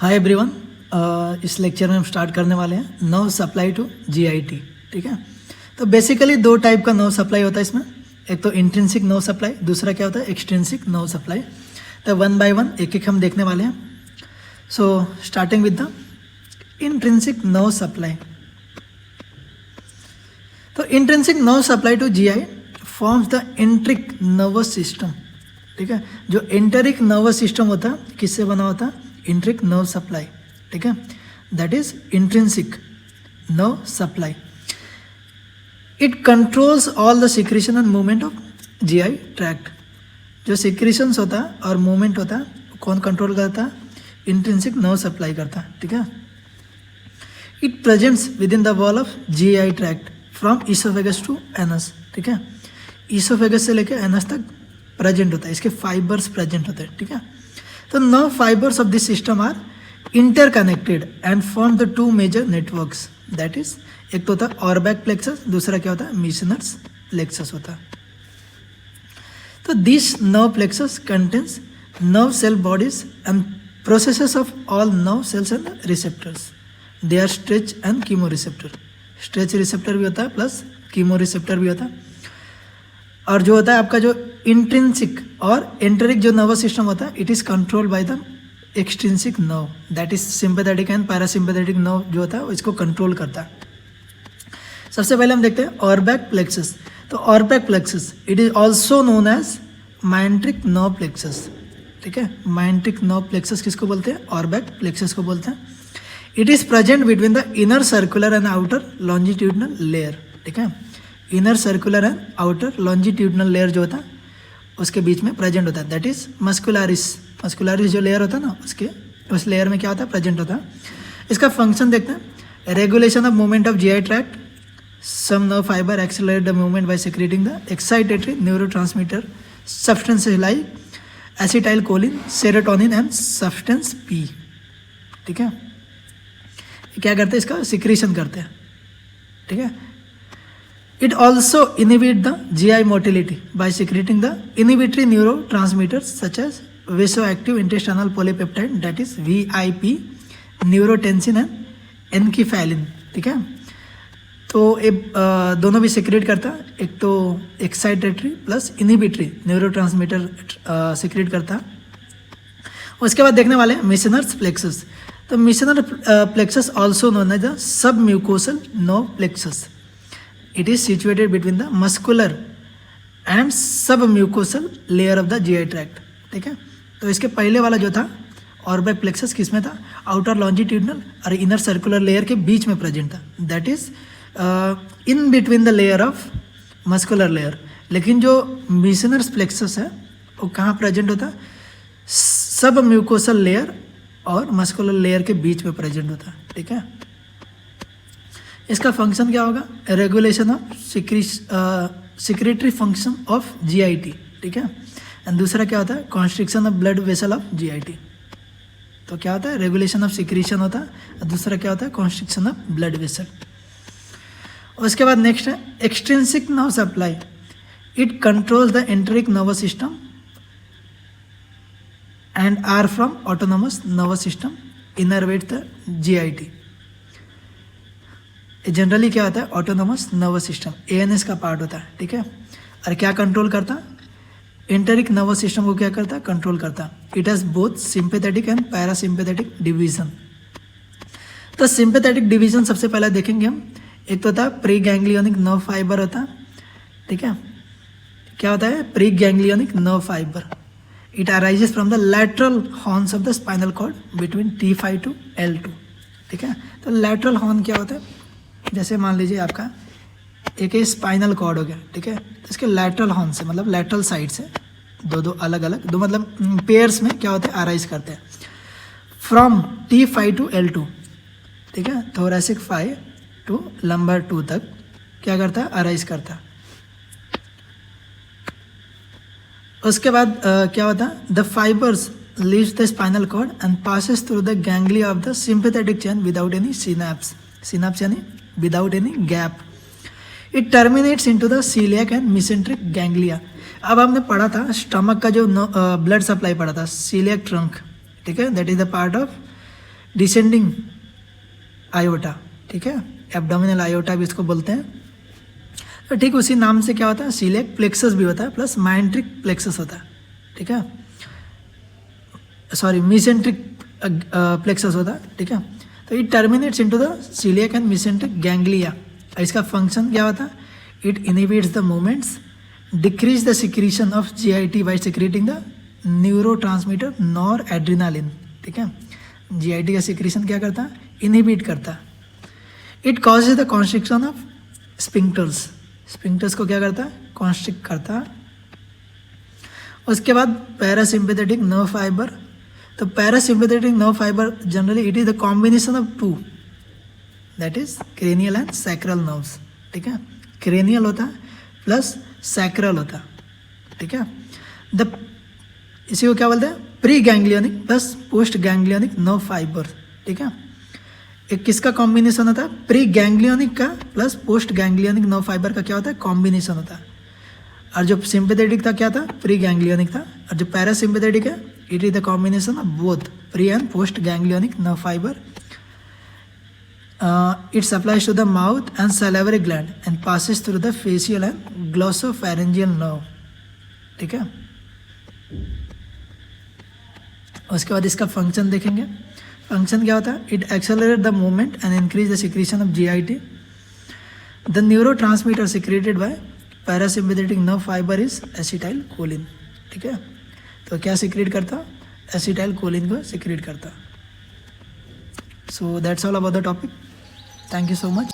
Hi everyone, इस lecture में हम स्टार्ट करने वाले हैं नर्व सप्लाई टू जीआईटी। ठीक है, तो बेसिकली दो टाइप का नर्व सप्लाई होता है इसमें। एक तो इंट्रिंसिक नर्व सप्लाई, दूसरा क्या होता है एक्सट्रिंसिक नर्व सप्लाई। तो वन बाय वन एक एक हम देखने वाले हैं। So starting with the intrinsic nerve supply. तो intrinsic nerve supply to GI forms the enteric nervous system. ठीक है, जो एंटरिक नर्वस सिस्टम होता है किससे बना होता है? इंट्रिक नर्व सप्लाई। ठीक है, that is intrinsic nerve supply. It controls all the secretion and movement of GI tract. जो सिक्रीशंस होता है और मूवमेंट होता है कौन कंट्रोल करता है? इंट्रिंसिक नर्व सप्लाई करता है। ठीक है, it presents with in the wall of GI tract from oesophagus to anus. ठीक है, ईसोफेगस से लेकर एनस तक प्रेजेंट होता है, इसके फाइबर्स प्रेजेंट होते हैं। ठीक है, तो nerve fibres of this system are interconnected and form the two major networks. That is, एक तो होता है ऑरबैक प्लेक्सस, दूसरा क्या होता है मिशनर्स प्लेक्सस होता है। तो this nerve plexus contains nerve cell bodies and processes of all nerve cells and receptors. They are stretch and chemo receptor. Stretch receptor भी होता है प्लस कीमो रिसेप्टर भी होता है। और जो होता है आपका जो इंट्रिंसिक और एंटरिक जो नर्वस सिस्टम होता है it is controlled by the extrinsic nerve, that is sympathetic and parasympathetic nerve जो होता है वो इसको कंट्रोल करता है। सबसे पहले हम देखते हैं ऑरबैक प्लेक्सस। तो Auerbach plexus it is also known as myenteric nerve plexus. ठीक है, माइंट्रिक नर्व प्लेक्सस किसको बोलते हैं? ऑरबैक प्लेक्सस को बोलते हैं। It is present between the inner circular and outer longitudinal layer. ठीक है, inner circular and outer longitudinal layer जो होता है उसके बीच में प्रेजेंट होता है, दैट इज मस्कुलारिस। मस्कुलारिस जो लेयर होता है ना उसके उस लेयर में क्या होता है? प्रेजेंट होता है। इसका फंक्शन देखते हैं, regulation of movement of GI tract. Some nerve fibre accelerate the movement by secreting the excitatory neurotransmitter substances like acetylcholine, serotonin and substance P. ठीक है, क्या करते हैं? इसका सिक्रीशन करते हैं। ठीक है, it also inhibit the GI motility by secreting the inhibitory neurotransmitters such as vasoactive intestinal polypeptide, that is VIP, neurotensin and enkephalin। ठीक है, तो ये दोनों भी सिक्रेट करता है। एक तो excitatory plus inhibitory neurotransmitter secrete करता है। उसके बाद देखने वाले मिशनर्स प्लेक्सस। तो Meissner plexus also known as the submucosal nerve plexus. It is situated between the muscular and submucosal layer of the GI tract। ठीक है, तो इसके पहले वाला जो था ऑरबैक प्लेक्सस किस में था? आउटर लॉन्जिट्यूडनल और इनर सर्कुलर लेयर के बीच में प्रेजेंट था, that is in between the layer of muscular layer. लेकिन जो मिशनर्स प्लेक्सस है वो कहाँ प्रेजेंट होता? सब म्यूकोसल लेयर और मस्कुलर लेयर के बीच में प्रेजेंट होता है। ठीक है, इसका फंक्शन क्या होगा? Regulation of secretory function of GIT. ठीक है, एंड दूसरा क्या होता है? Constriction of blood vessel of GIT. तो क्या होता है? रेगुलेशन ऑफ सिक्रीशन होता है और दूसरा क्या होता है? Constriction of blood vessel. उसके बाद नेक्स्ट है extrinsic nerve supply. It controls the enteric nervous system and are from autonomous nervous system innervate the GIT. Generally क्या होता है? ऑटोनोमस नर्वस सिस्टम एएनएस का पार्ट होता है। ठीक है, और क्या कंट्रोल करता है? एंटरिक नर्वस सिस्टम को क्या करता है? कंट्रोल करता है। It has both sympathetic and parasympathetic division. तो सिंपैथेटिक डिवीजन सबसे पहले देखेंगे हम। एक तो होता है प्री गैंग्लियोनिक नर्व फाइबर होता है। ठीक है, क्या होता है? Preganglionic nerve fibre. It arises from the lateral horns of the spinal cord between T5 to L2। ठीक है, तो लैटरल हॉर्न क्या होता है? जैसे मान लीजिए आपका एक स्पाइनल कॉर्ड हो गया। ठीक है, तो इसके लैटरल हॉर्न से मतलब लैटरल साइड से दो अलग अलग दो मतलब पेयर्स में क्या होते हैं? अराइज करते हैं फ्रॉम T5 टू L2। ठीक है, थोरैसिक 5 टू लंबर 2 तक क्या करता है? अराइज करता है। उसके बाद क्या होता है? The fibres leaves the spinal cord and passes through the ganglia of the sympathetic chain without any synapse. Synapse यानी without any gap. It terminates into the coeliac and mesenteric ganglia. अब हमने पढ़ा था स्टमक का जो blood supply पढ़ा था, celiac trunk. ठीक है, that is the part of descending aorta, ठीक है, एब्डोमिनल आयोटा भी इसको बोलते हैं। तो ठीक उसी नाम से क्या होता है, सीलिएक प्लेक्सस भी होता है प्लस माइंट्रिक प्लेक्सस होता है, ठीक है, सॉरी मीसेंट्रिक प्लेक्सस होता है, ठीक है। तो it terminates into the coeliac and mesenteric ganglia. इसका फंक्शन क्या होता है, it inhibits the movements, decrease the secretion of GIT by secreting the neurotransmitter noradrenaline, ठीक है। जीआईटी का सिक्रीशन क्या करता है, इनहिबिट करता है। It causes the constriction of sphincters, sphincters को क्या करता है, कॉन्स्ट्रिक्ट करता है। उसके बाद पैरासिम्पैथेटिक नर्व फाइबर। तो parasympathetic nerve fibre generally it is the combination of two, that is cranial and sacral nerves, ठीक है। क्रेनियल होता है प्लस सैक्रल होता है, ठीक है। द इसी को क्या बोलते हैं, pre ganglionic plus post ganglionic nerve fibre, ठीक है। एक किसका कॉम्बिनेशन होता है, प्री गैंग्लियोनिक का plus post ganglionic nerve fibre का क्या होता है, कॉम्बिनेशन होता है। और जो सिंपैथेटिक था क्या था, प्री गैंग्लियोनिक था, और जो पैरासिम्पैथेटिक है it is the combination of both pre and post ganglionic nerve fibre. It supplies to the mouth and salivary gland and passes through the facial and glossopharyngeal nerve, ठीक है। उसके बाद इसका function देखेंगे। फंक्शन क्या होता है, it accelerate the movement and increase the secretion of GIT. The neurotransmitter secreted by parasympathetic nerve fibre is acetylcholine, ठीक है। तो क्या सिक्रेट करता, एसिटाइल कोलिन को सिक्रेट करता। So that's all about the topic. Thank you so much.